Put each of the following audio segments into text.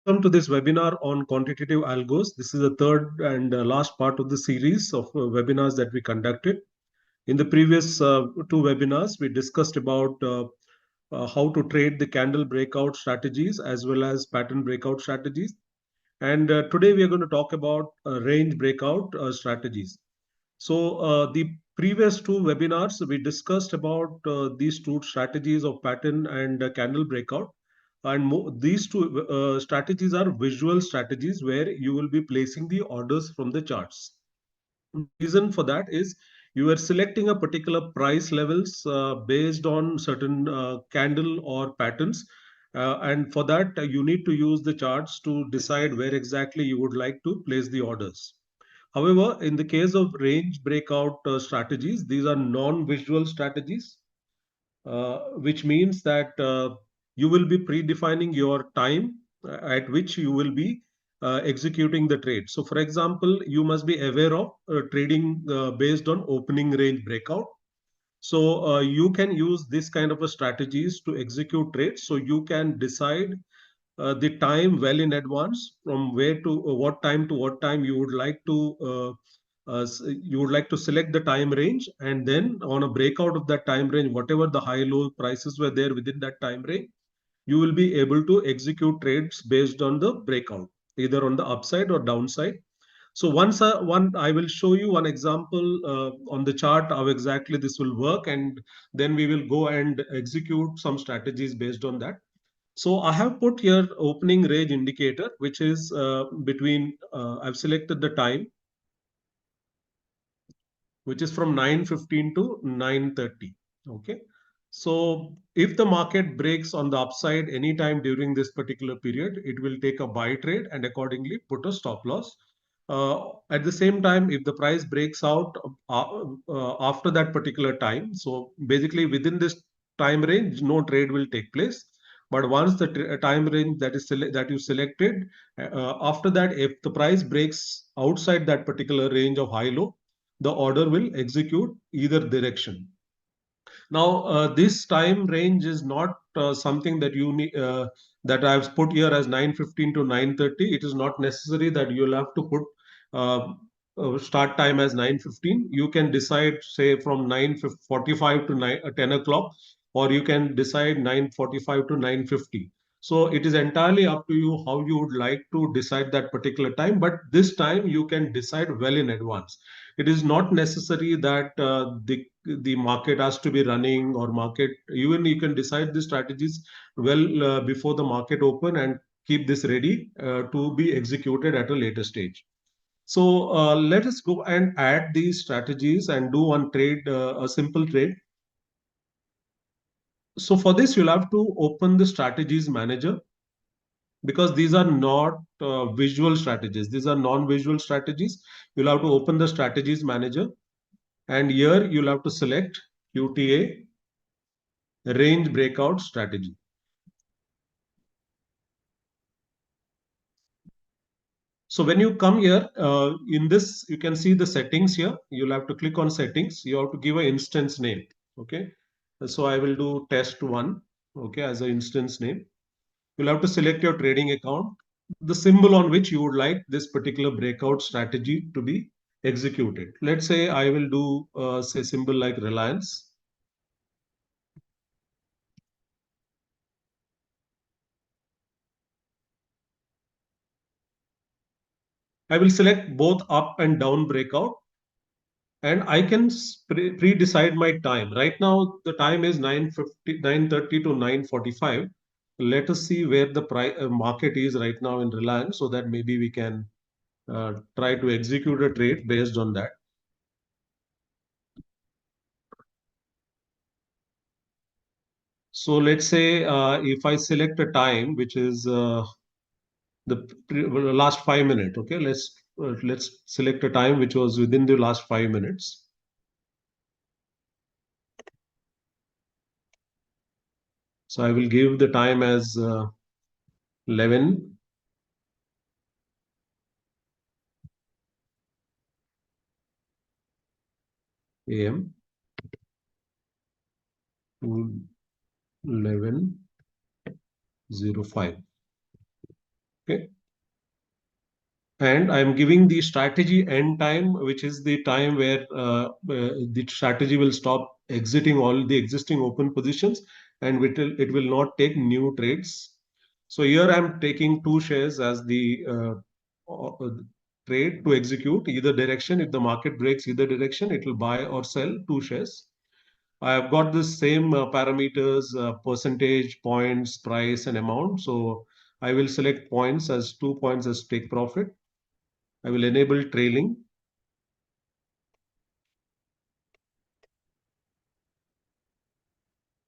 Welcome to this webinar on quantitative algos. This is the third and last part of the series of webinars that we conducted. In the previous two webinars, we discussed about how to trade the candle breakout strategies as well as pattern breakout strategies. And today we are going to talk about range breakout strategies. So the previous two webinars, we discussed about these two strategies of pattern and candle breakout. And these two strategies are visual strategies where you will be placing the orders from the charts. The reason for that is you are selecting a particular price levels based on certain candle or patterns. And for that, you need to use the charts to decide where exactly you would like to place the orders. However, in the case of range breakout strategies, these are non-visual strategies, which means that you will be predefining your time at which you will be executing the trade. So, for example, you must be aware of trading based on opening range breakout. So you can use this kind of a strategies to execute trades. So you can decide the time well in advance from where to what time you would like to select the time range, and then on a breakout of that time range, whatever the high low prices were there within that time range, you will be able to execute trades based on the breakout, either on the upside or downside. So one I will show you one example on the chart how exactly this will work, and then we will go and execute some strategies based on that. So I have put here opening range indicator, which is I've selected the time, which is from 9:15 to 9:30. Okay. So if the market breaks on the upside anytime during this particular period, it will take a buy trade and accordingly put a stop loss. At the same time, if the price breaks out after that particular time, so basically within this time range, no trade will take place. But once the time range that you selected, after that, if the price breaks outside that particular range of high low, the order will execute either direction. Now, this time range is not something that you need that I've put here as 9:15 to 9:30. It is not necessary that you'll have to put uh, start time as 9:15. You can decide, say, from 9:45 to 10 o'clock, or you can decide 9:45 to 9:50. So it is entirely up to you how you would like to decide that particular time. But this time you can decide well in advance. It is not necessary that the market has to be running, or market, even you can decide the strategies well before the market open and keep this ready to be executed at a later stage. So let us go and add these strategies and do one trade, a simple trade. So for this, you'll have to open the strategies manager, because these are not visual strategies. These are non-visual strategies. You'll have to open the strategies manager, and here you'll have to select QTA range breakout strategy. So when you come here, in this, you can see the settings here. You'll have to click on settings. You have to give an instance name. Okay. So I will do test one. Okay. As an instance name, you'll have to select your trading account, the symbol on which you would like this particular breakout strategy to be executed. Let's say I will do, say, symbol like Reliance. I will select both up and down breakout, and I can pre-decide my time. Right now, the time is 9:30 to 9:45. Let us see where the market is right now in Reliance, so that maybe we can try to execute a trade based on that. So let's say if I select a time which is the last 5 minutes. Okay, let's select a time which was within the last 5 minutes. So I will give the time as 11 a.m. to 11:05. Okay. And I'm giving the strategy end time, which is the time where the strategy will stop exiting all the existing open positions, and it will not take new trades. So here I'm taking two shares as the trade to execute either direction. If the market breaks either direction, it will buy or sell two shares. I have got the same parameters, percentage, points, price, and amount. So I will select points as 2 points as take profit. I will enable trailing,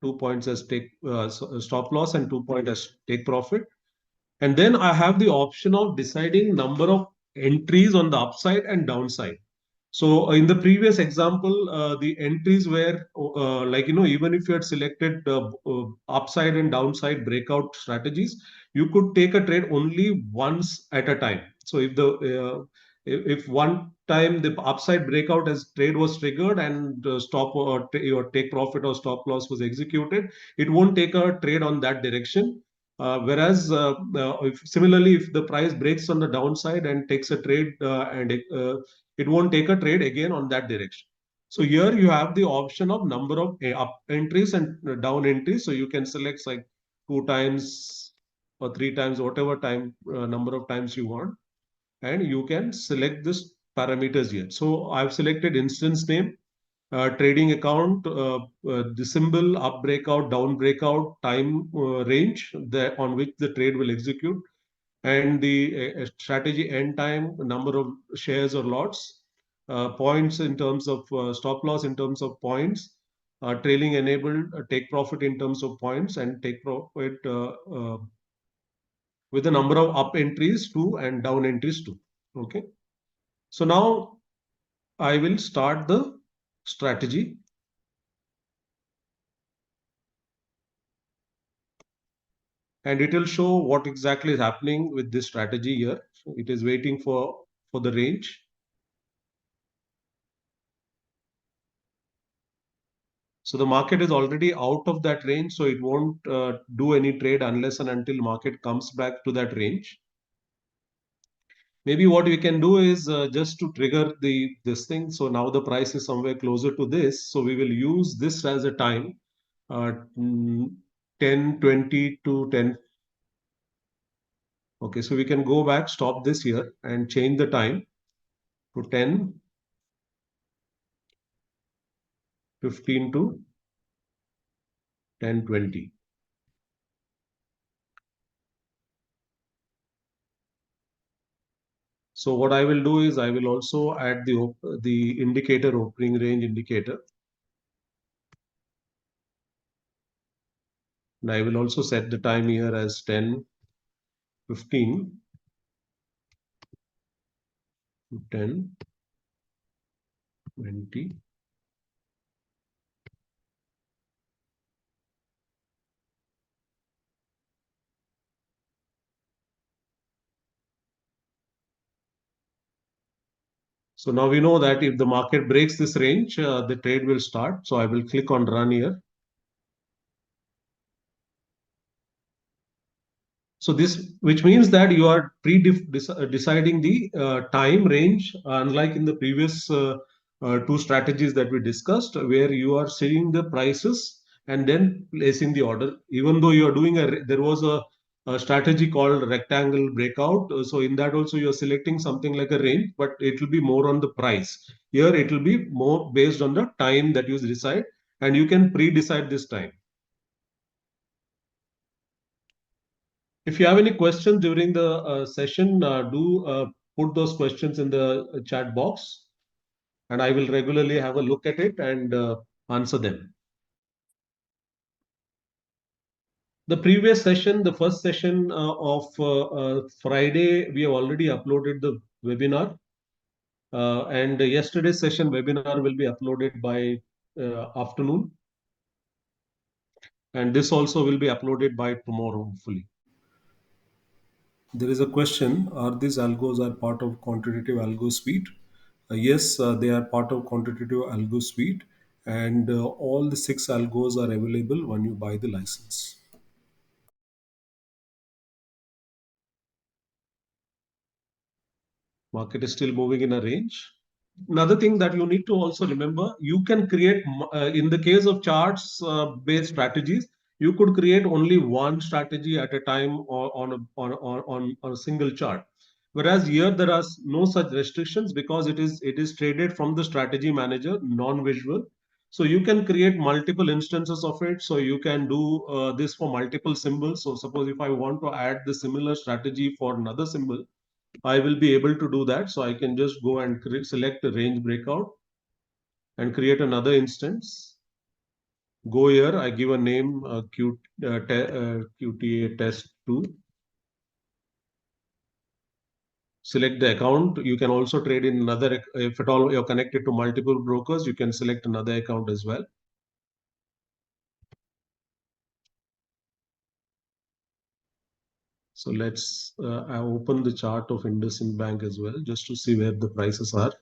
2 points as take stop loss, and 2 point as take profit. And then I have the option of deciding number of entries on the upside and downside. So in the previous example, the entries were like, even if you had selected upside and downside breakout strategies, you could take a trade only once at a time. So if one time the upside breakout as trade was triggered and stop or take profit or stop loss was executed, it won't take a trade on that direction. Similarly, if the price breaks on the downside and takes a trade and it won't take a trade again on that direction. So here you have the option of number of up entries and down entries. So you can select like 2 times or 3 times, whatever time number of times you want, and you can select this parameters here. So I've selected instance name, trading account, the symbol up breakout, down breakout, time range on which the trade will execute, and the strategy end time, number of shares or lots, points in terms of stop loss in terms of points, trailing enabled, take profit in terms of points, and take profit with the number of up entries two and down entries two. Okay. So now I will start the strategy, and it will show what exactly is happening with this strategy here. So it is waiting for the range. So the market is already out of that range, so it won't do any trade unless and until market comes back to that range. Maybe what we can do is just to trigger this thing. So now the price is somewhere closer to this. So we will use this as a time, uh, mm, 10:20 to 10. Okay, so we can go back, stop this here, and change the time to 10:15 to 10:20. So what I will do is I will also add the indicator, opening range indicator. And I will also set the time here as 10:15 to 10:20. So now we know that if the market breaks this range, the trade will start. So I will click on run here. So this, which means that you are deciding the time range, unlike in the previous two strategies that we discussed, where you are seeing the prices and then placing the order. Even though you are doing there was a strategy called rectangle breakout. So in that also you are selecting something like a range, but it will be more on the price. Here it will be more based on the time that you decide, and you can pre-decide this time. If you have any questions during the session, do put those questions in the chat box, and I will regularly have a look at it and answer them. The previous session, the first session of Friday, we have already uploaded the webinar. And yesterday's session webinar will be uploaded by afternoon. And this also will be uploaded by tomorrow, hopefully. There is a question, are these algos are part of Quantitative Algo Suite? Yes, they are part of Quantitative Algo Suite, and all the 6 algos are available when you buy the license. Market is still moving in a range. Another thing that you need to also remember, you can create, in the case of charts based strategies, you could create only one strategy at a time or on a single chart. Whereas here there are no such restrictions because it is traded from the strategy manager, non-visual. So you can create multiple instances of it. So you can do this for multiple symbols. So suppose if I want to add the similar strategy for another symbol, I will be able to do that. So I can just go and select a range breakout and create another instance. Go here, I give a name QTA test 2. Select the account. You can also trade in another, if at all you're connected to multiple brokers, you can select another account as well. So I open the chart of IndusInd Bank as well, just to see where the prices are.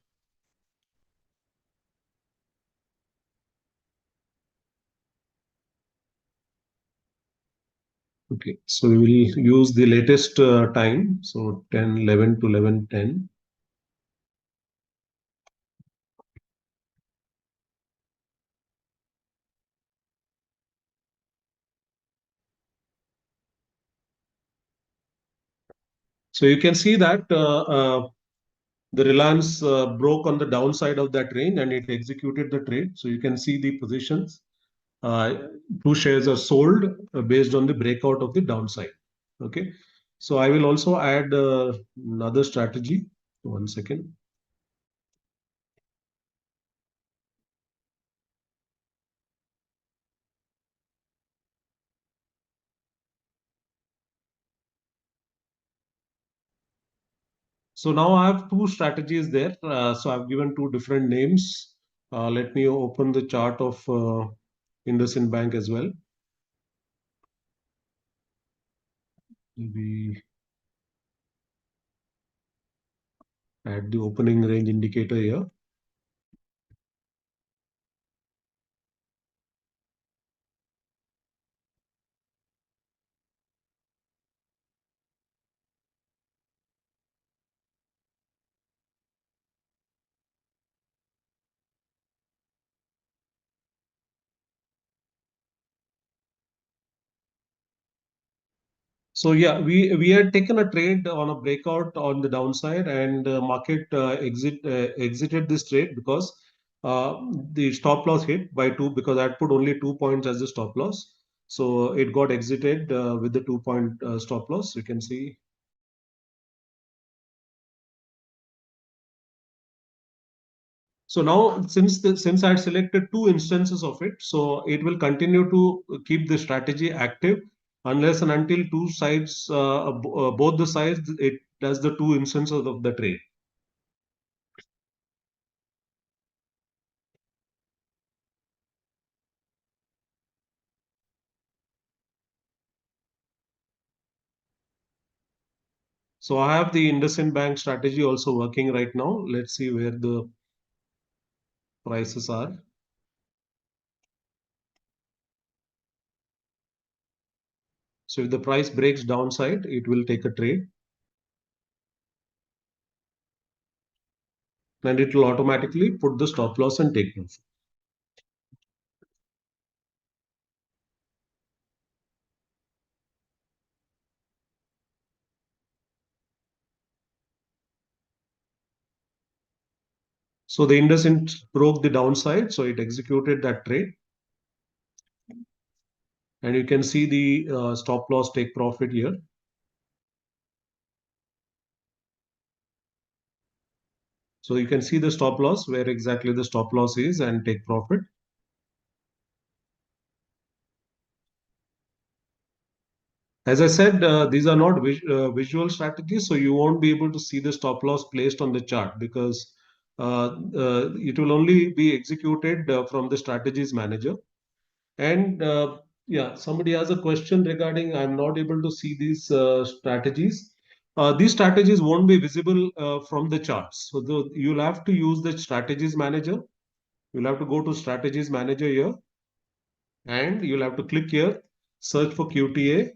Okay, so we will use the latest time, so 10:11 to 11:10. So you can see that the Reliance broke on the downside of that range and it executed the trade. So you can see the positions. Uh, Two shares are sold based on the breakout of the downside. Okay. So I will also add another strategy. 1 second. So now I have two strategies there. So I've given two different names. Let me open the chart of IndusInd Bank as well. We add the opening range indicator here. So yeah, we had taken a trade on a breakout on the downside, and market exited this trade because the stop loss hit by 2, because I had put only 2 points as the stop loss. So it got exited with the 2 point stop loss. You can see. So now, since I had selected two instances of it, so it will continue to keep the strategy active unless and until two sides, both the sides, it does the two instances of the trade. So I have the IndusInd Bank strategy also working right now. Let's see where the prices are. So if the price breaks downside, it will take a trade and it will automatically put the stop loss and take profit. So the IndusInd broke the downside, so it executed that trade. And you can see the stop loss take profit here. So you can see the stop loss, where exactly the stop loss is, and take profit. As I said, these are not visual strategies, so you won't be able to see the stop loss placed on the chart because it will only be executed from the strategies manager. And yeah, somebody has a question regarding I'm not able to see these strategies. These strategies won't be visible from the charts. So you'll have to use the strategies manager. You'll have to go to strategies manager here and you'll have to click here, search for QTA,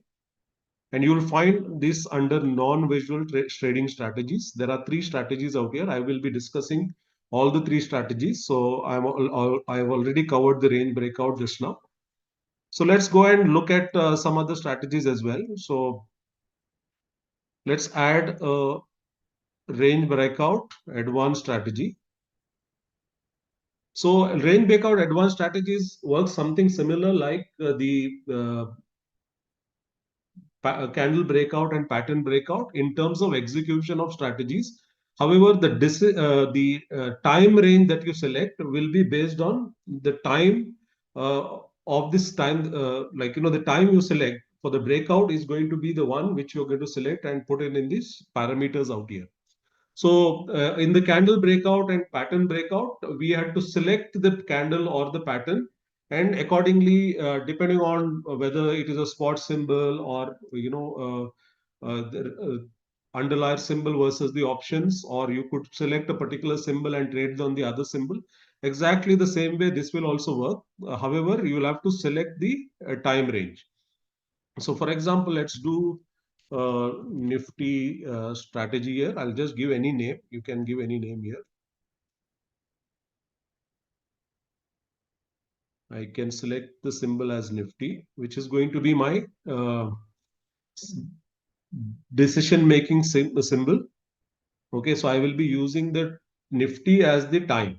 And you will find this under non-visual trading strategies. There are three strategies out here. I will be discussing all the three strategies. So I've already covered the range breakout just now. So let's go and look at some other strategies as well. So let's add a range breakout advanced strategy. So range breakout advanced strategies work something similar like the candle breakout and pattern breakout in terms of execution of strategies. However, the time range that you select will be based on the time of this time, the time you select for the breakout is going to be the one which you're going to select and put in these parameters out here. So in the candle breakout and pattern breakout, we had to select the candle or the pattern, and accordingly, depending on whether it is a spot symbol or the underlier symbol versus the options, or you could select a particular symbol and trade on the other symbol. Exactly the same way this will also work. However, you will have to select the time range. So for example, let's do Nifty strategy here. I'll just give any name. You can give any name here. I can select the symbol as Nifty, which is going to be my decision making symbol. Okay, so I will be using the Nifty as the time.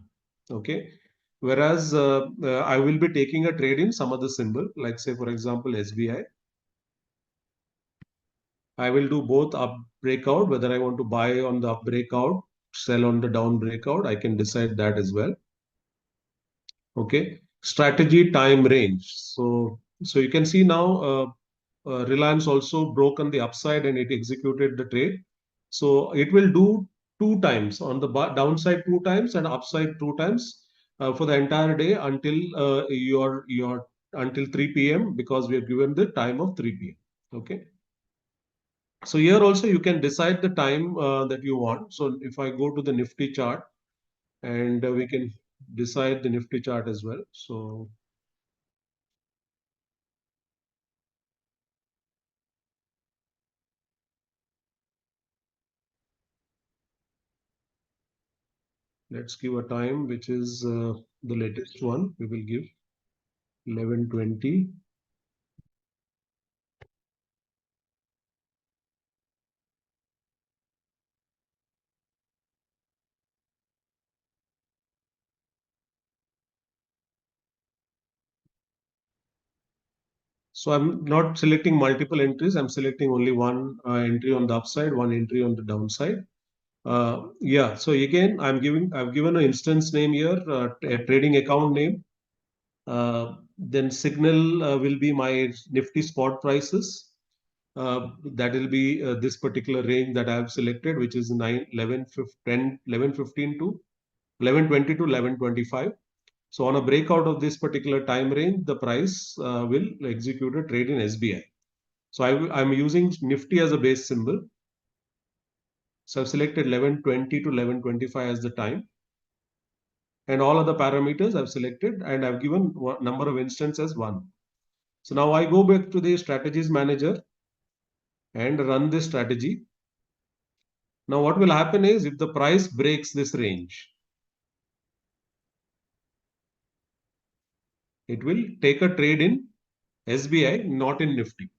Okay, whereas I will be taking a trade in some other symbol, like say for example SBI. I will do both up breakout, whether I want to buy on the up breakout, sell on the down breakout. I can decide that as well. Okay, strategy time range. So you can see now Reliance also broke on the upside and it executed the trade. So it will do two times on the downside, two times and upside two times for the entire day until your until 3 p.m. because we are given the time of 3 p.m. Okay. So here also you can decide the time that you want. So if I go to the Nifty chart and we can decide the Nifty chart as well. So let's give a time which is the latest one. We will give 11:20. So I'm not selecting multiple entries. I'm selecting only one entry on the upside, one entry on the downside. Yeah. So again, I've given an instance name here, a trading account name. Then signal will be my Nifty spot prices. That will be this particular range that I have selected, which is 9, 11, 15, 11:15 to 11:20 to 11:25. So on a breakout of this particular time range, the price will execute a trade in SBI. So I'm using Nifty as a base symbol. So I've selected 11:20 to 11:25 as the time. And all other parameters I've selected and I've given one number of instances as 1. So now I go back to the strategies manager and run this strategy. Now what will happen is if the price breaks this range, it will take a trade in SBI, not in Nifty.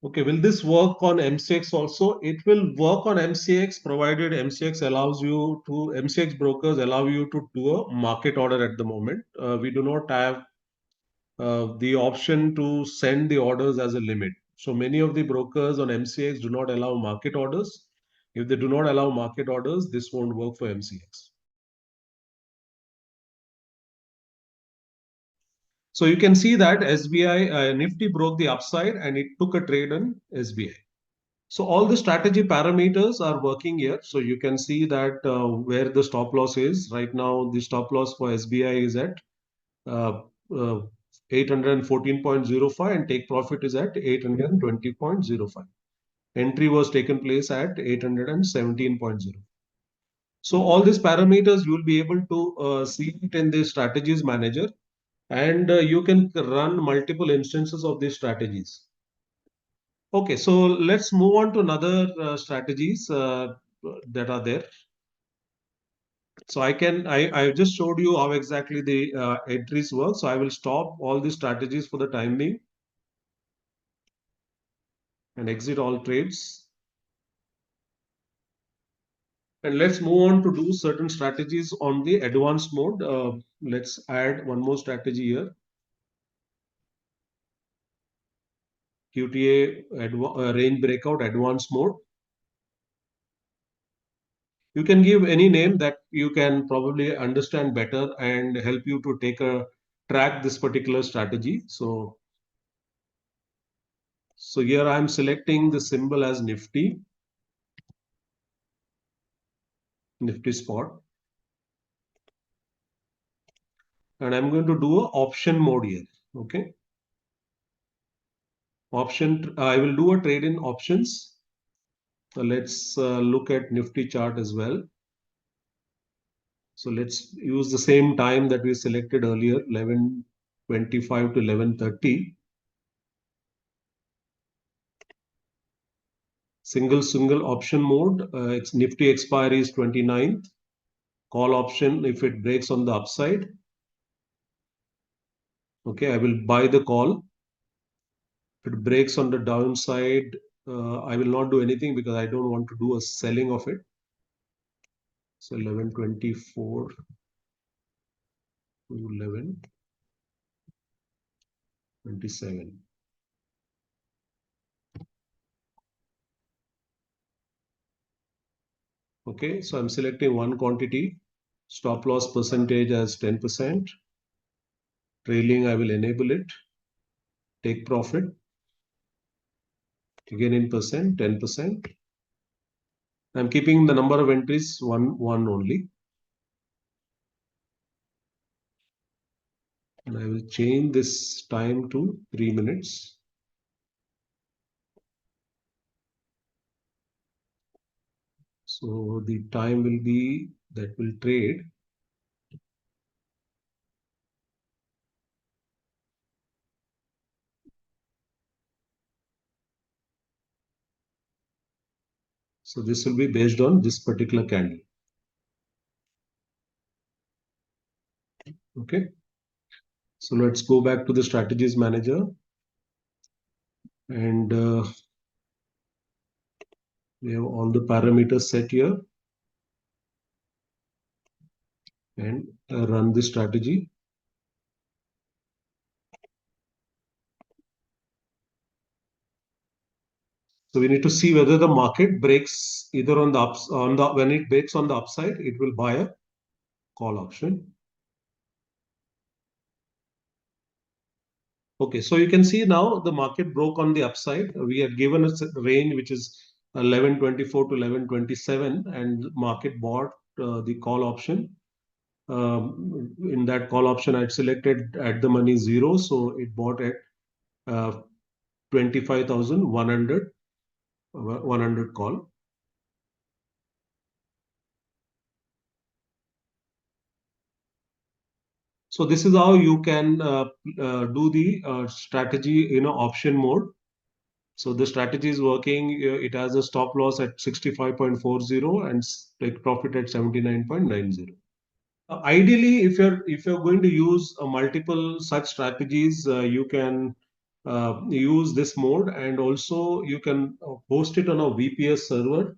Okay, will this work on MCX also? It will work on MCX provided MCX brokers allow you to do a market order at the moment. We do not have the option to send the orders as a limit. So many of the brokers on MCX do not allow market orders. If they do not allow market orders, this won't work for MCX. So you can see that SBI Nifty broke the upside and it took a trade on SBI. So all the strategy parameters are working here. So you can see that where the stop loss is right now. The stop loss for SBI is at uh, uh, 814.05 and take profit is at 820.05. Entry was taken place at 817.0. So all these parameters you will be able to see it in the strategies manager, and you can run multiple instances of these strategies. Okay, so let's move on to another strategies that are there. So I just showed you how exactly the entries work. So I will stop all the strategies for the time being and exit all trades. And let's move on to do certain strategies on the advanced mode. Let's add one more strategy here. QTA range breakout advanced mode. You can give any name that you can probably understand better and help you to track this particular strategy. So here I'm selecting the symbol as Nifty spot, and I'm going to do a option mode here. Okay, I will do a trade in options. So let's look at Nifty chart as well. So let's use the same time that we selected earlier, 11:25 to 11:30. Single option mode. Its Nifty expiry is 29th. Call option if it breaks on the upside. Okay, I will buy the call. If it breaks on the downside, I will not do anything because I don't want to do a selling of it. So 11:24 to 11:27. Okay, so I'm selecting one quantity. Stop loss percentage as 10%. Trailing, I will enable it. Take profit. Again in percent, 10%. I'm keeping the number of entries one only. And I will change this time to 3 minutes. So the time will be that will trade. So this will be based on this particular candle. Okay. So let's go back to the strategies manager, and we have all the parameters set here, and run the strategy. So we need to see whether the market breaks either on the when it breaks on the upside, it will buy a call option. Okay, so you can see now the market broke on the upside. We have given a range which is 11:24 to 11:27, and market bought the call option. In that call option, I selected at the money zero, so it bought at 25,100 100 call. So this is how you can do the strategy in an option mode. So the strategy is working. It has a stop loss at 65.40 and take profit at 79.90. Ideally, if you're going to use multiple such strategies, you can use this mode, and also you can host it on a VPS server.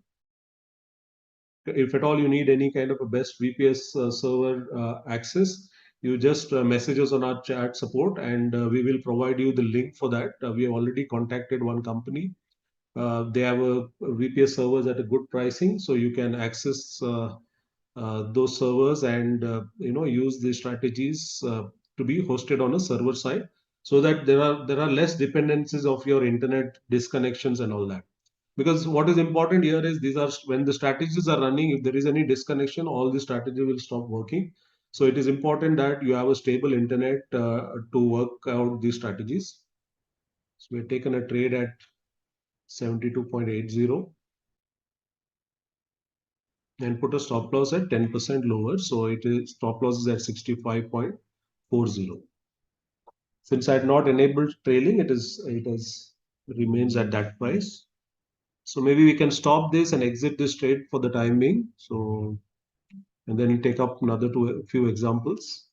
If at all you need any kind of a best VPS server access, you just message us on our chat support, and we will provide you the link for that. We have already contacted one company. They have a VPS servers at a good pricing, so you can access those servers and use these strategies to be hosted on a server side, so that there are less dependencies of your internet disconnections and all that. Because what is important here is these are when the strategies are running, if there is any disconnection, all the strategy will stop working. So it is important that you have a stable internet to work out these strategies. So we've taken a trade at 72.80. and put a stop loss at 10% lower. So it is stop loss is at 65.40. Since I had not enabled trailing, it remains at that price. So maybe we can stop this and exit this trade for the time being. So, and then we'll take up another few examples.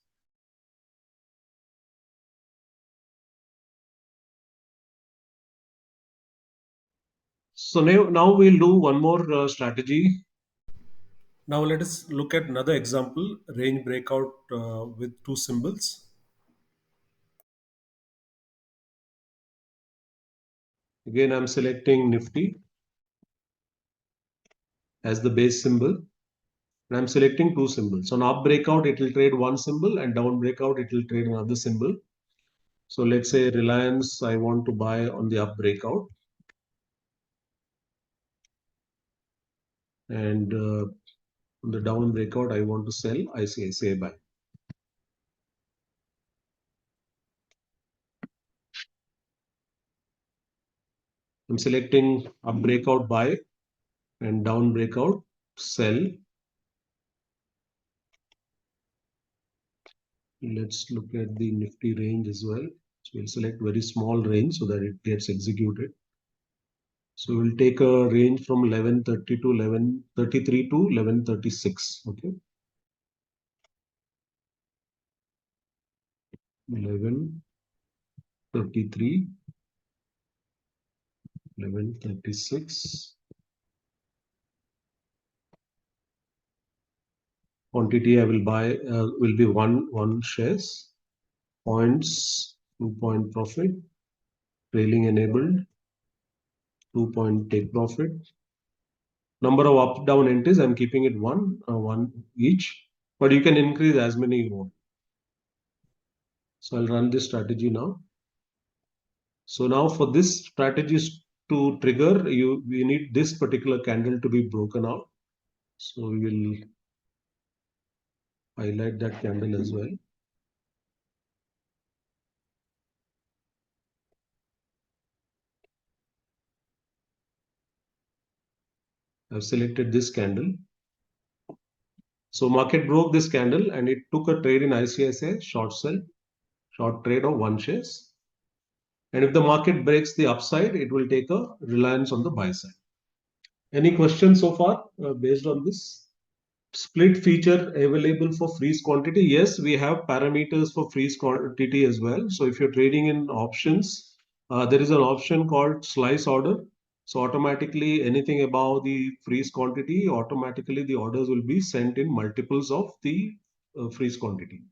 So now we'll do one more strategy. Now let us look at another example, range breakout with two symbols. Again, I'm selecting Nifty as the base symbol. And I'm selecting two symbols. On up breakout, it will trade one symbol, and down breakout, it will trade another symbol. So let's say Reliance, I want to buy on the up breakout. And on the down breakout, I want to sell ICICI buy. I'm selecting up breakout buy and down breakout sell. Let's look at the Nifty range as well. So we'll select very small range so that it gets executed. So we'll take a range from 1130 to 1133 to 1136. Okay. 1133, 1136. Quantity I will buy will be one shares. Points, 2 point profit. Trailing enabled, 2 point take profit. Number of up down entries, I'm keeping it one each, but you can increase as many you want. So I'll run this strategy now. So now for this strategy to trigger, we need this particular candle to be broken out. So we will highlight that candle as well. I've selected this candle. So market broke this candle and it took a trade in ICICI short sell, short trade of one shares. And if the market breaks the upside, it will take a Reliance on the buy side. Any questions so far based on this? Split feature available for freeze quantity. Yes, we have parameters for freeze quantity as well. So if you're trading in options, there is an option called slice order. So automatically anything above the freeze quantity, automatically the orders will be sent in multiples of the freeze quantity.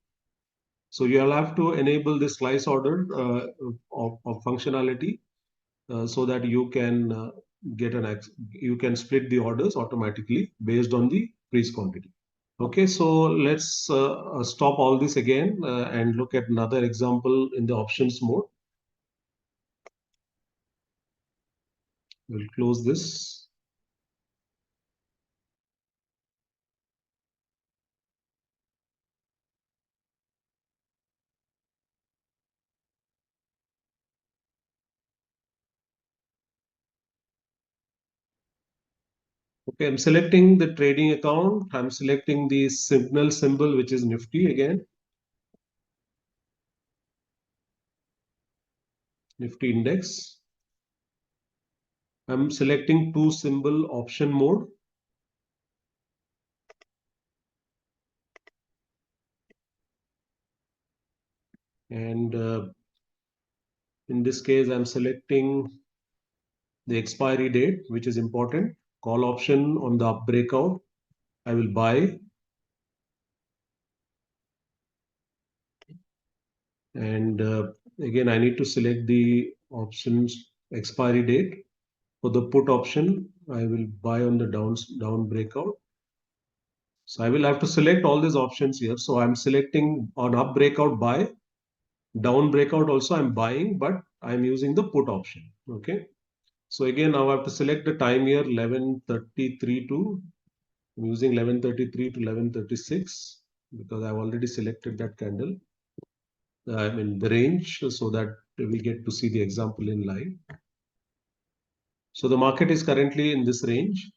So you'll have to enable this slice order of functionality so that you can you can split the orders automatically based on the freeze quantity. Okay, so let's stop all this again and look at another example in the options mode. We'll close this. Okay, I'm selecting the trading account. I'm selecting the signal symbol, which is Nifty again. Nifty index. I'm selecting two symbol option mode. And in this case, I'm selecting the expiry date, which is important. Call option on the up breakout. I will buy. And again, I need to select the options expiry date. For the put option, I will buy on the down breakout. So I will have to select all these options here. So I'm selecting on up breakout buy, down breakout also I'm buying, but I'm using the put option. Okay. So again, now I have to select the time here 1133 to, I'm using 1133 to 1136 because I've already selected that candle. I'm in the range so that we get to see the example in live. So the market is currently in this range.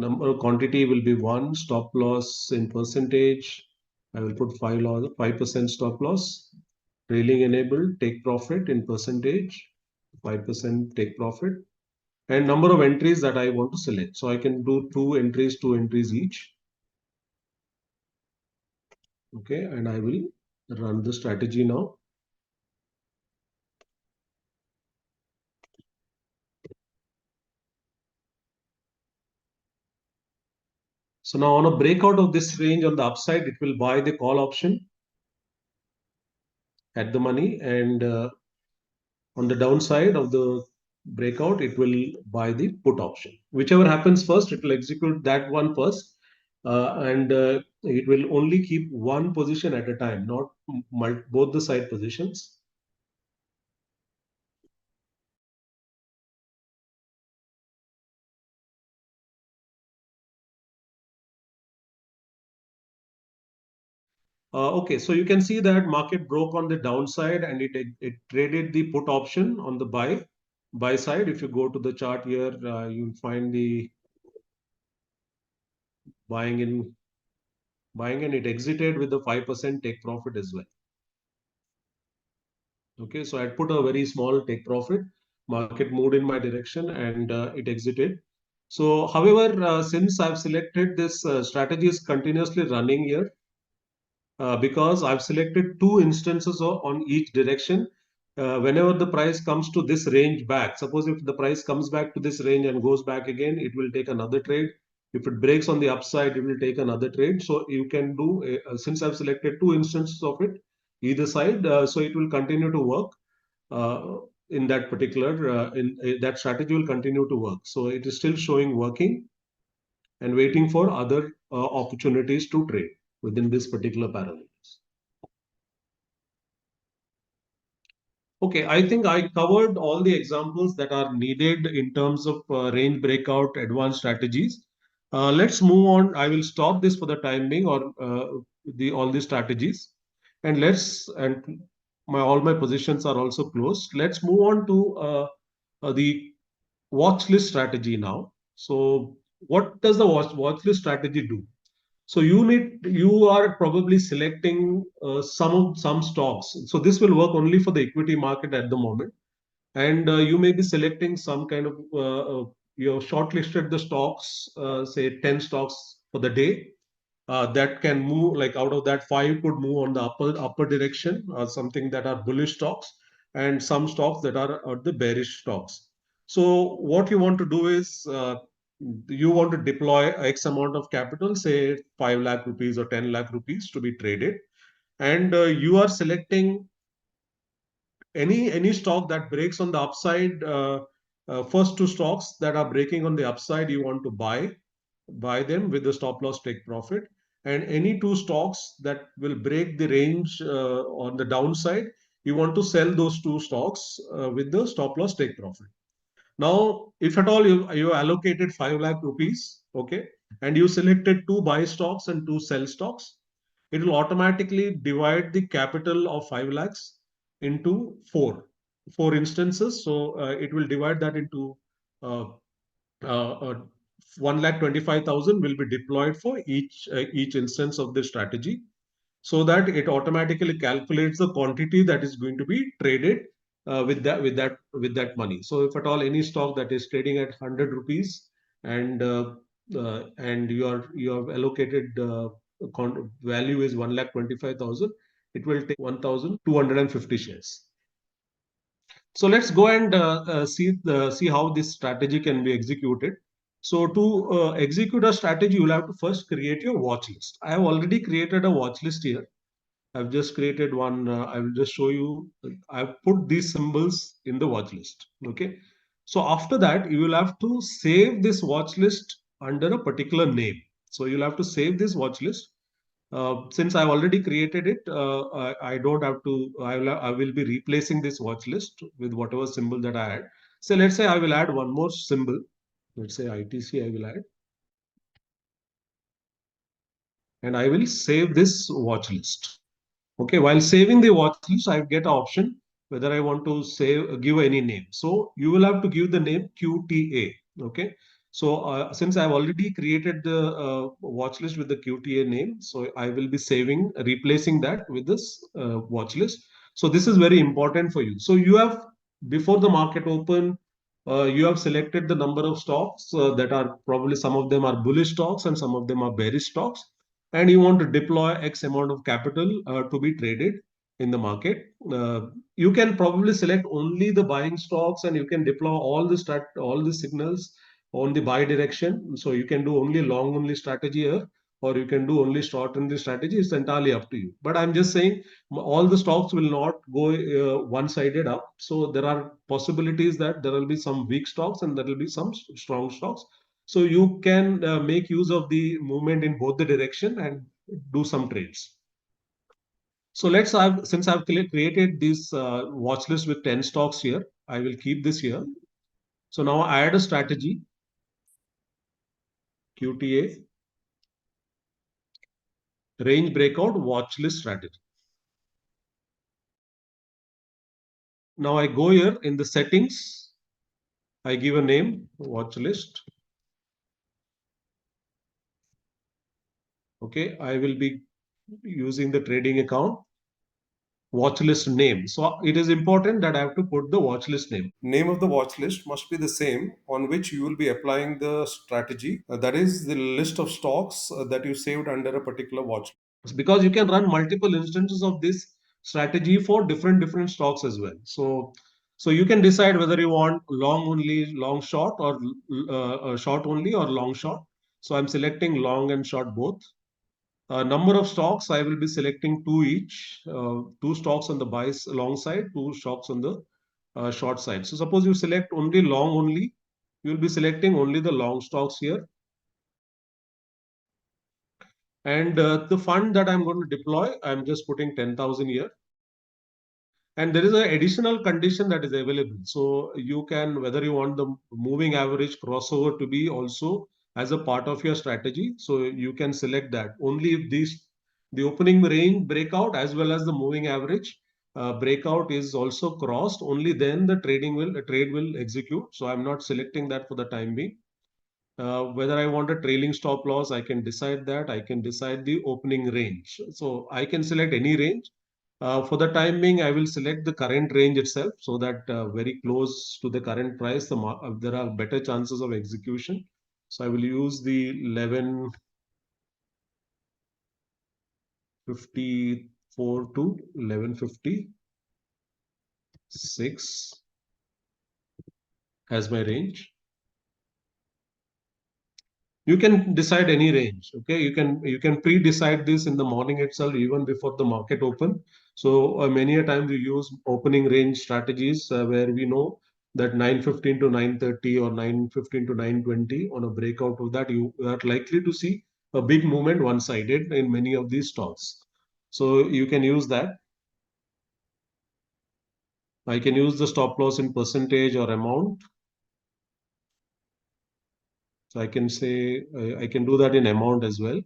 Number quantity will be 1, stop loss in percentage. I will put 5% stop loss. Trailing enabled, take profit in percentage, 5% take profit, and number of entries that I want to select. So I can do two entries each. Okay, and I will run the strategy now. So now on a breakout of this range on the upside, it will buy the call option at the money, and on the downside of the breakout, it will buy the put option. Whichever happens first, it will execute that one first, and it will only keep one position at a time, not both the side positions. Okay, so you can see that market broke on the downside and it traded the put option on the buy side. If you go to the chart here, you'll find the buying in buying, and it exited with the 5% take profit as well. Okay, so I put a very small take profit. Market moved in my direction and it exited. So, however, since I've selected this strategy is continuously running here, because I've selected two instances on each direction. Whenever the price comes to this range back, suppose if the price comes back to this range and goes back again, it will take another trade. If it breaks on the upside, it will take another trade. So you can do, since I've selected two instances of it, either side, so it will continue to work in that particular, that strategy will continue to work. So it is still showing working and waiting for other opportunities to trade within this particular parameters. Okay, I think I covered all the examples that are needed in terms of range breakout advanced strategies. Let's move on. I will stop this for the time being, or the all the strategies, and my all my positions are also closed. Let's move on to the watch list strategy now. So, what does the watch list strategy do? So you are probably selecting some stocks. So this will work only for the equity market at the moment, and you may be selecting some kind of you have shortlisted the stocks, say 10 stocks for the day, that can move, like out of that, five could move on the upper direction, or something that are bullish stocks, and some stocks that are the bearish stocks. So what you want to do is, you want to deploy X amount of capital, say 5 lakh rupees or 10 lakh rupees to be traded, and you are selecting any stock that breaks on the upside. First two stocks that are breaking on the upside, you want to buy them with the stop loss take profit, and any two stocks that will break the range on the downside, you want to sell those two stocks with the stop loss take profit. Now, if at all you allocated 5 lakh rupees, okay, and you selected two buy stocks and two sell stocks, it will automatically divide the capital of 5 lakhs into four instances. So it will divide that into uh, uh, uh, 1,25,000 will be deployed for each instance of the strategy, so that it automatically calculates the quantity that is going to be traded with that money. So if at all any stock that is trading at 100 rupees, and you have allocated value is 1,25,000, it will take 1,250 shares. So let's go and see how this strategy can be executed. So to execute a strategy, you'll have to first create your watch list. I have already created a watch list here. I've just created one. I will just show you. I've put these symbols in the watch list. Okay. So after that, you will have to save this watch list under a particular name. So you'll have to save this watch list. Since I've already created it, I don't have to. I will be replacing this watch list with whatever symbol that I had. So let's say I will add one more symbol. Let's say ITC. I will add, and I will save this watch list. Okay, while saving the watch list, I get an option whether I want to give any name. So you will have to give the name QTA. Okay, So since I've already created the watch list with the QTA name, so I will be replacing that with this watch list. So this is very important for you. So you have, before the market open, you have selected the number of stocks that are probably, some of them are bullish stocks and some of them are bearish stocks, and you want to deploy X amount of capital to be traded in the market. You can probably select only the buying stocks, and you can deploy all the signals on the buy direction. So you can do only long only strategy here, or you can do only short only strategy. It's entirely up to you. But I'm just saying all the stocks will not go one-sided up. So there are possibilities that there will be some weak stocks and there will be some strong stocks. So you can make use of the movement in both the direction and do some trades. So since I've created this watch list with 10 stocks here, I will keep this here. So now I add a strategy, QTA, range breakout watch list strategy. Now I go here in the settings, I give a name, watch list. Okay, I will be using the trading account watch list name. So it is important that I have to put the watch list name. Name of the watch list must be the same on which you will be applying the strategy. That is the list of stocks that you saved under a particular watch. Because you can run multiple instances of this strategy for different stocks as well. So you can decide whether you want long only, long short, or short only, or long short. So I'm selecting long and short both. Number of stocks, I will be selecting two each, two stocks on the long side, two stocks on the short side. So suppose you select only long only, you will be selecting only the long stocks here. And the fund that I'm going to deploy, I'm just putting 10,000 here. And there is an additional condition that is available. So you can, whether you want the moving average crossover to be also as a part of your strategy. So you can select that only if the opening range breakout as well as the moving average breakout is also crossed, only then the trade will execute. So I'm not selecting that for the time being. Whether I want a trailing stop loss, I can decide that. I can decide the opening range. So I can select any range. For the time being, I will select the current range itself, so that very close to the current price, there are better chances of execution. So I will use the 1154 to 1156 as my range. You can decide any range. Okay, you can pre-decide this in the morning itself, even before the market open. So many a time we use opening range strategies where we know that 9:15 to 9:30 or 9:15 to 9:20 on a breakout of that, you are likely to see a big movement one-sided in many of these stocks. So you can use that. I can use the stop loss in percentage or amount. So I can say I can do that in amount as well.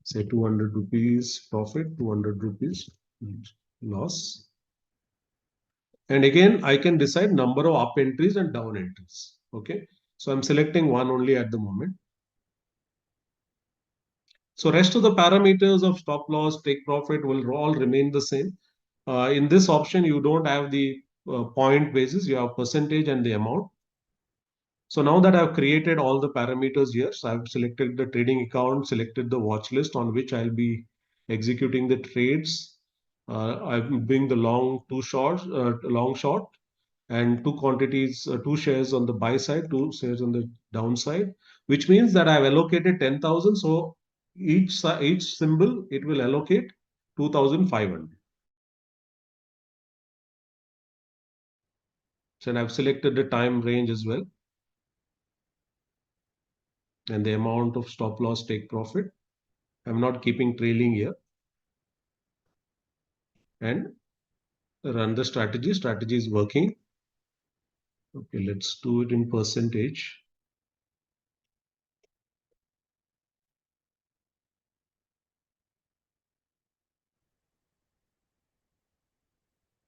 Say 200 rupees profit, 200 rupees loss. And again, I can decide number of up entries and down entries. Okay. So I'm selecting one only at the moment. So rest of the parameters of stop loss, take profit will all remain the same. In this option, you don't have the point basis, you have percentage and the amount. So now that I've created all the parameters here, so I've selected the trading account, selected the watch list on which I'll be executing the trades. I'm doing the long short, and two quantities, two shares on the buy side, two shares on the downside, which means that I've allocated 10,000. So each symbol, it will allocate 2,500. So I've selected the time range as well, and the amount of stop loss take profit. I'm not keeping trailing here, and run the strategy. Strategy is working. Okay, let's do it in percentage.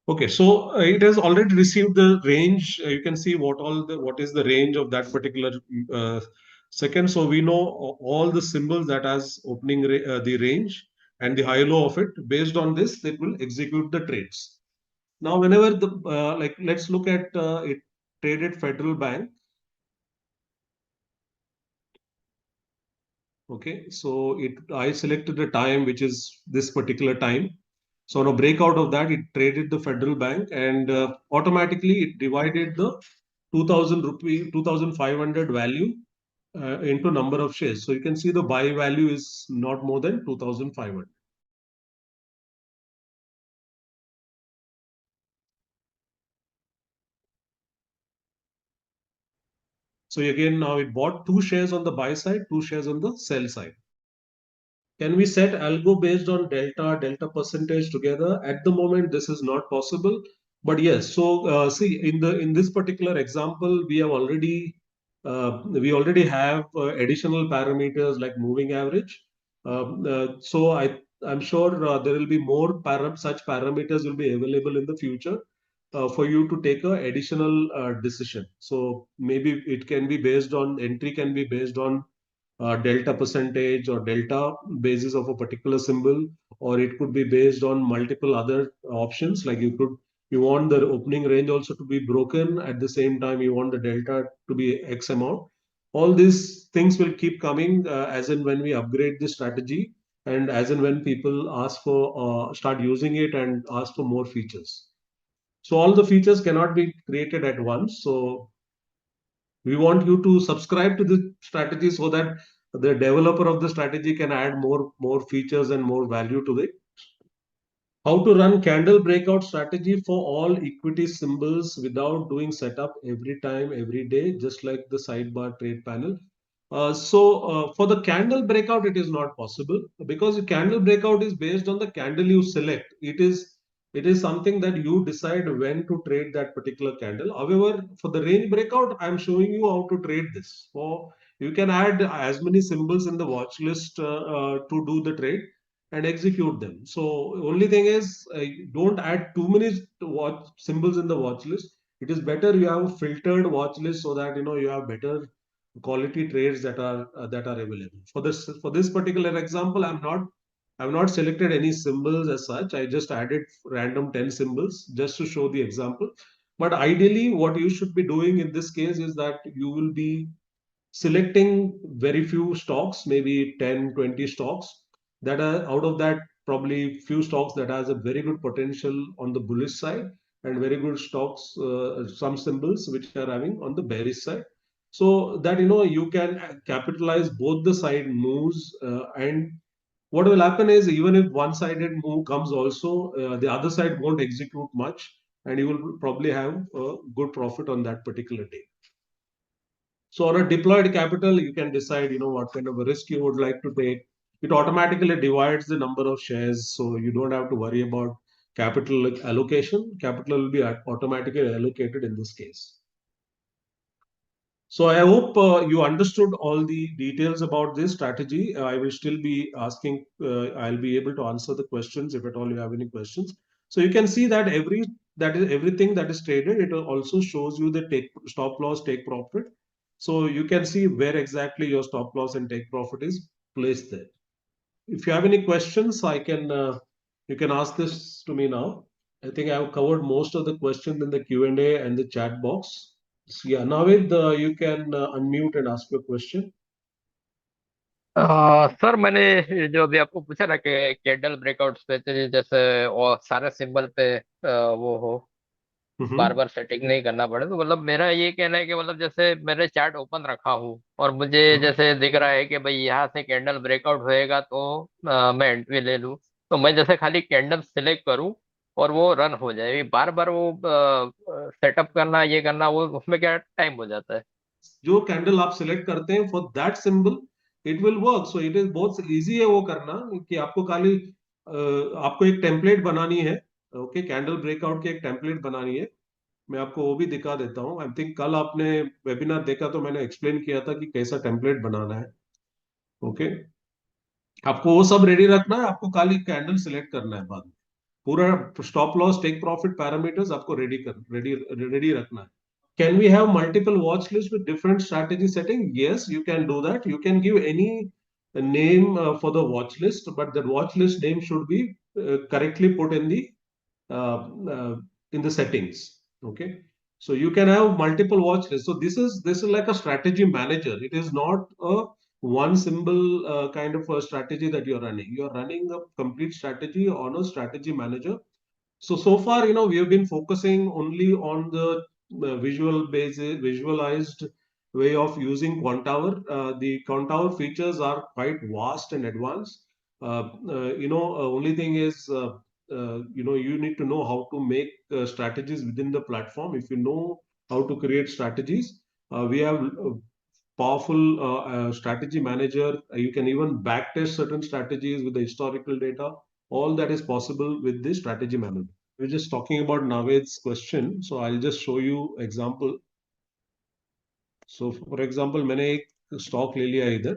Okay, so it has already received the range. You can see what is the range of that particular uh, second. So we know all the symbols that has the range and the high low of it. Based on this, it will execute the trades. Now, whenever the like, let's look at it traded Federal Bank. Okay, so I selected the time, which is this particular time. So on a breakout of that, it traded the Federal Bank, and automatically it divided the 2000 rupee, 2500 value into number of shares. So you can see the buy value is not more than 2500. So again, now it bought two shares on the buy side, two shares on the sell side. Can we set algo based on delta percentage together? At the moment, this is not possible. But yes, so see in this particular example, we already have additional parameters like moving average. So I'm sure there will be more such parameters will be available in the future for you to take a additional decision. So maybe it can be based on entry can be based on delta percentage or delta basis of a particular symbol, or it could be based on multiple other options. Like you want the opening range also to be broken, at the same time you want the delta to be X amount. All these things will keep coming as and when we upgrade the strategy, and as and when people ask for start using it and ask for more features. So all the features cannot be created at once. So we want you to subscribe to the strategy so that the developer of the strategy can add more features and more value to it. How to run candle breakout strategy for all equity symbols without doing setup every time, every day, just like the sidebar trade panel. For the candle breakout, it is not possible because the candle breakout is based on the candle you select. It is something that you decide when to trade that particular candle. However, for the range breakout, I'm showing you how to trade this. For you can add as many symbols in the watch list to do the trade and execute them. So only thing is, don't add too many watch symbols in the watch list. It is better you have a filtered watch list so that you have better quality trades that are available. For this particular example, I've not selected any symbols as such. I just added random 10 symbols just to show the example. But ideally, what you should be doing in this case is that you will be selecting very few stocks, maybe 10, 20 stocks that are out of that, probably few stocks that has a very good potential on the bullish side, and very good stocks, some symbols which are having on the bearish side. So that you can capitalize both the side moves, and what will happen is even if one-sided move comes also, the other side won't execute much, and you will probably have a good profit on that particular day. So on a deployed capital, you can decide, what kind of a risk you would like to take. It automatically divides the number of shares, so you don't have to worry about capital allocation. Capital will be automatically allocated in this case. So I hope you understood all the details about this strategy. I will still be asking. I'll be able to answer the questions if at all you have any questions. So you can see that everything that is traded. It also shows you the take stop loss, take profit. So you can see where exactly your stop loss and take profit is placed there. If you have any questions, you can ask this to me now. I think I've covered most of the questions in the Q&A and the chat box. So yeah, Navid, you can unmute and ask your question. Sir मैंने जो अभी आपको पूछा ना कि candle breakouts पे जैसे और सारे सिंबल पे वो हो बार Mm-hmm. बार सेटिंग नहीं करना पड़े, तो मतलब मेरा ये कहना है कि मतलब जैसे मैंने चार्ट ओपन रखा हूँ और मुझे Mm-hmm. जैसे दिख रहा है कि भाई यहाँ से कैंडल ब्रेकआउट होएगा तो मैं एंट्री ले लूँ। तो मैं जैसे खाली कैंडल सिलेक्ट करूँ और वो रन हो जाए, बार बार वो सेटअप करना ये करना वो उसमें क्या टाइम हो जाता है। जो कैंडल आप सिलेक्ट करते हैं for that symbol, it will work. So it is बहुत इजी है वो करना, कि आपको खाली आपको एक टेम्पलेट बनानी है। ओके, कैंडल ब्रेकआउट की एक टेम्पलेट बनानी है। मैं आपको वो भी दिखा देता हूँ। आई थिंक कल आपने वेबिनार देखा तो मैंने एक्सप्लेन किया था कि कैसा टेम्पलेट बनाना है। ओके, आपको वो सब रेडी रखना है, आपको खाली कैंडल सिलेक्ट करना है बाद में। पूरा stop loss take profit parameters आपको रेडी रखना है. Can we have multiple watch lists with different strategy setting? Yes, you can do that. You can give any name for the watch list, but that watch list name should be correctly put uh, uh, in the settings. Okay, so you can have multiple watch lists. So this is like a strategy manager. It is not a one symbol kind of a strategy that you're running. You're running a complete strategy on a strategy manager. So far, we have been focusing only on the visualized way of using Quantower. The Quantower features are quite vast and advanced. Only thing is, you need to know how to make strategies within the platform. If you know how to create strategies, we have powerful strategy manager. You can even backtest certain strategies with the historical data. All that is possible with the strategy manager. We're just talking about Naved's question, so I'll just show you example. So for example, मैंने एक stock ले लिया इधर,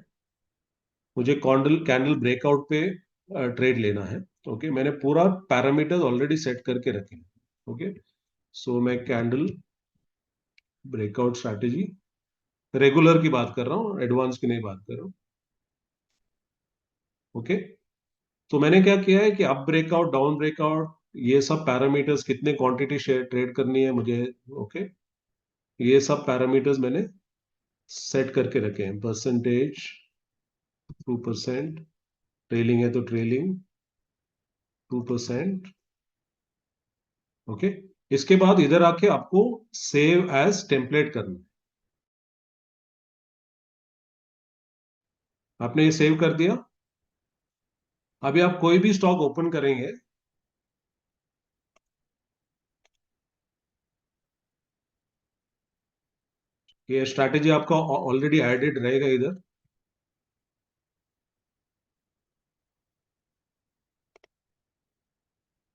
मुझे candle candle breakout पे trade लेना है. Okay, मैंने पूरा पैरामीटर्स ऑलरेडी सेट करके रखे. ओके, सो मैं कैंडल ब्रेकआउट स्ट्रैटेजी रेगुलर की बात कर रहा हूँ, एडवांस की नहीं बात कर रहा हूँ. ओके, तो मैंने क्या किया है कि अप ब्रेकआउट, डाउन ब्रेकआउट, ये सब पैरामीटर्स, कितने क्वांटिटी शेयर ट्रेड करनी है मुझे. ओके, ये सब पैरामीटर्स मैंने सेट करके रखे हैं. परसेंटेज 2%, ट्रेलिंग है तो ट्रेलिंग 2%. ओके, इसके बाद इधर आके आपको सेव एज टेम्पलेट करना है. आपने ये सेव कर दिया. अभी आप कोई भी स्टॉक ओपन करेंगे, ये स्ट्रैटेजी आपका ऑलरेडी एडेड रहेगा इधर.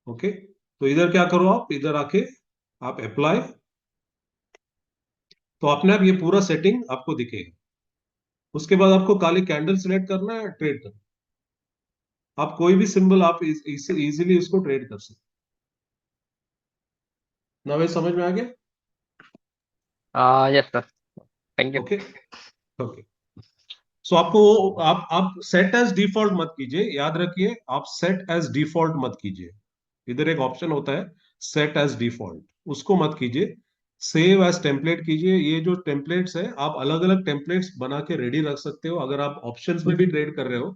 ओके, तो इधर क्या करो, आप इधर आके आप अप्लाई, तो अपने आप ये पूरा सेटिंग आपको दिखेगा. उसके बाद आपको खाली कैंडल सिलेक्ट करना है, ट्रेड करना. आप कोई भी सिंबल आप इजीली इसको ट्रेड कर सकते. ना वे समझ में आ गया. Yes sir, thank you. Okay. Okay, so आपको आप सेट एज डिफॉल्ट मत कीजिए. याद रखिए, आप सेट एज डिफॉल्ट मत कीजिए. इधर एक ऑप्शन होता है सेट एज डिफॉल्ट, उसको मत कीजिए. सेव एज टेम्पलेट कीजिए. ये जो टेम्पलेट्स है, आप अलग अलग टेम्पलेट्स बना के रेडी रख सकते हो. अगर आप ऑप्शंस में भी ट्रेड कर रहे हो,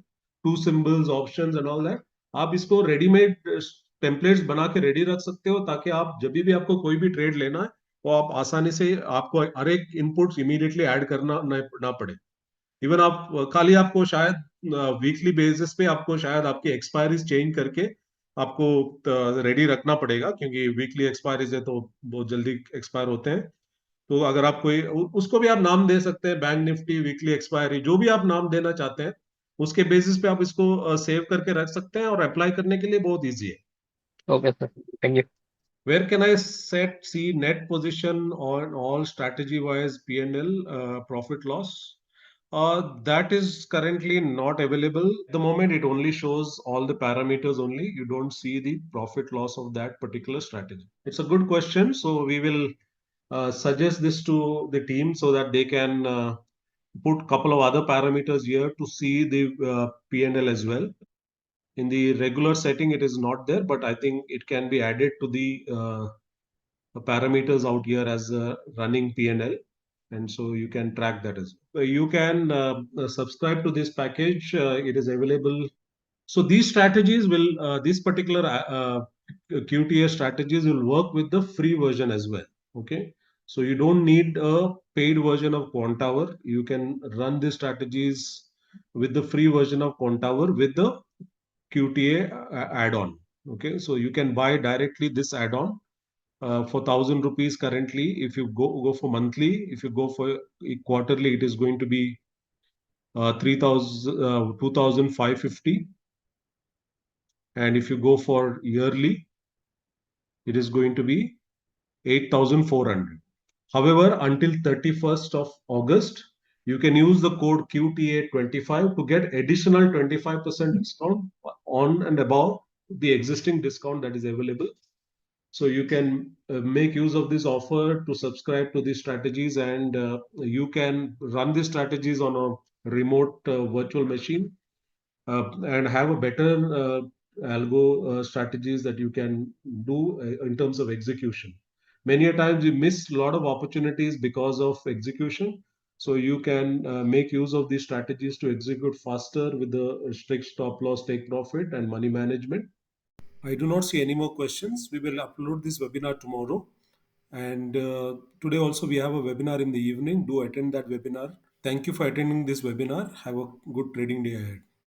to symbols options and all that, आप इसको रेडीमेड टेम्पलेट्स बना के रेडी रख सकते हो, ताकि आप जब भी आपको कोई भी ट्रेड लेना है, वो आप आसानी से, आपको हर एक इनपुट इमीडिएटली ऐड करना ना पड़े. इवन आप खाली, आपको शायद वीकली बेसिस पे आपको शायद आपकी एक्सपायरीज चेंज करके आपको रेडी रखना पड़ेगा, क्योंकि वीकली एक्सपायरीज है तो बहुत जल्दी एक्सपायर होते हैं. तो अगर आप कोई उसको भी आप नाम दे सकते हैं, बैंक निफ्टी वीकली एक्सपायरी, जो भी आप नाम देना चाहते हैं, उसके बेसिस पे आप इसको सेव करके रख सकते हैं, और अप्लाई करने के लिए बहुत ईजी है. Okay sir, thank you. Where can I see net position on all strategy wise P&L, profit loss? That is currently not available. At the moment, it only shows all the parameters only. You don't see the profit loss of that particular strategy. It's a good question. So we will suggest this to the team so that they can put couple of other parameters here to see the P&L as well. In the regular setting, it is not there, but I think it can be added to the parameters out here as a running P&L, and so you can track that as well. You can subscribe to this package. It is available. So these strategies will, these particular QTA strategies will work with the free version as well. Okay, so you don't need a paid version of Quantower. You can run these strategies with the free version of Quantower with the QTA add-on. Okay, so you can buy directly this add-on for 1,000 rupees currently. If you go for monthly, if you go for quarterly, it is going to be 2,550, and if you go for yearly, it is going to be 8,400. However, until 31st of August, you can use the code QTA25 to get additional 25% discount on and above the existing discount that is available. So you can make use of this offer to subscribe to these strategies, and you can run these strategies on a remote virtual machine, and have a better algo strategies that you can do in terms of execution. Many a times we miss a lot of opportunities because of execution. So you can make use of these strategies to execute faster with the strict stop loss, take profit, and money management. I do not see any more questions. We will upload this webinar tomorrow. And today also we have a webinar in the evening. Do attend that webinar. Thank you for attending this webinar. Have a good trading day ahead.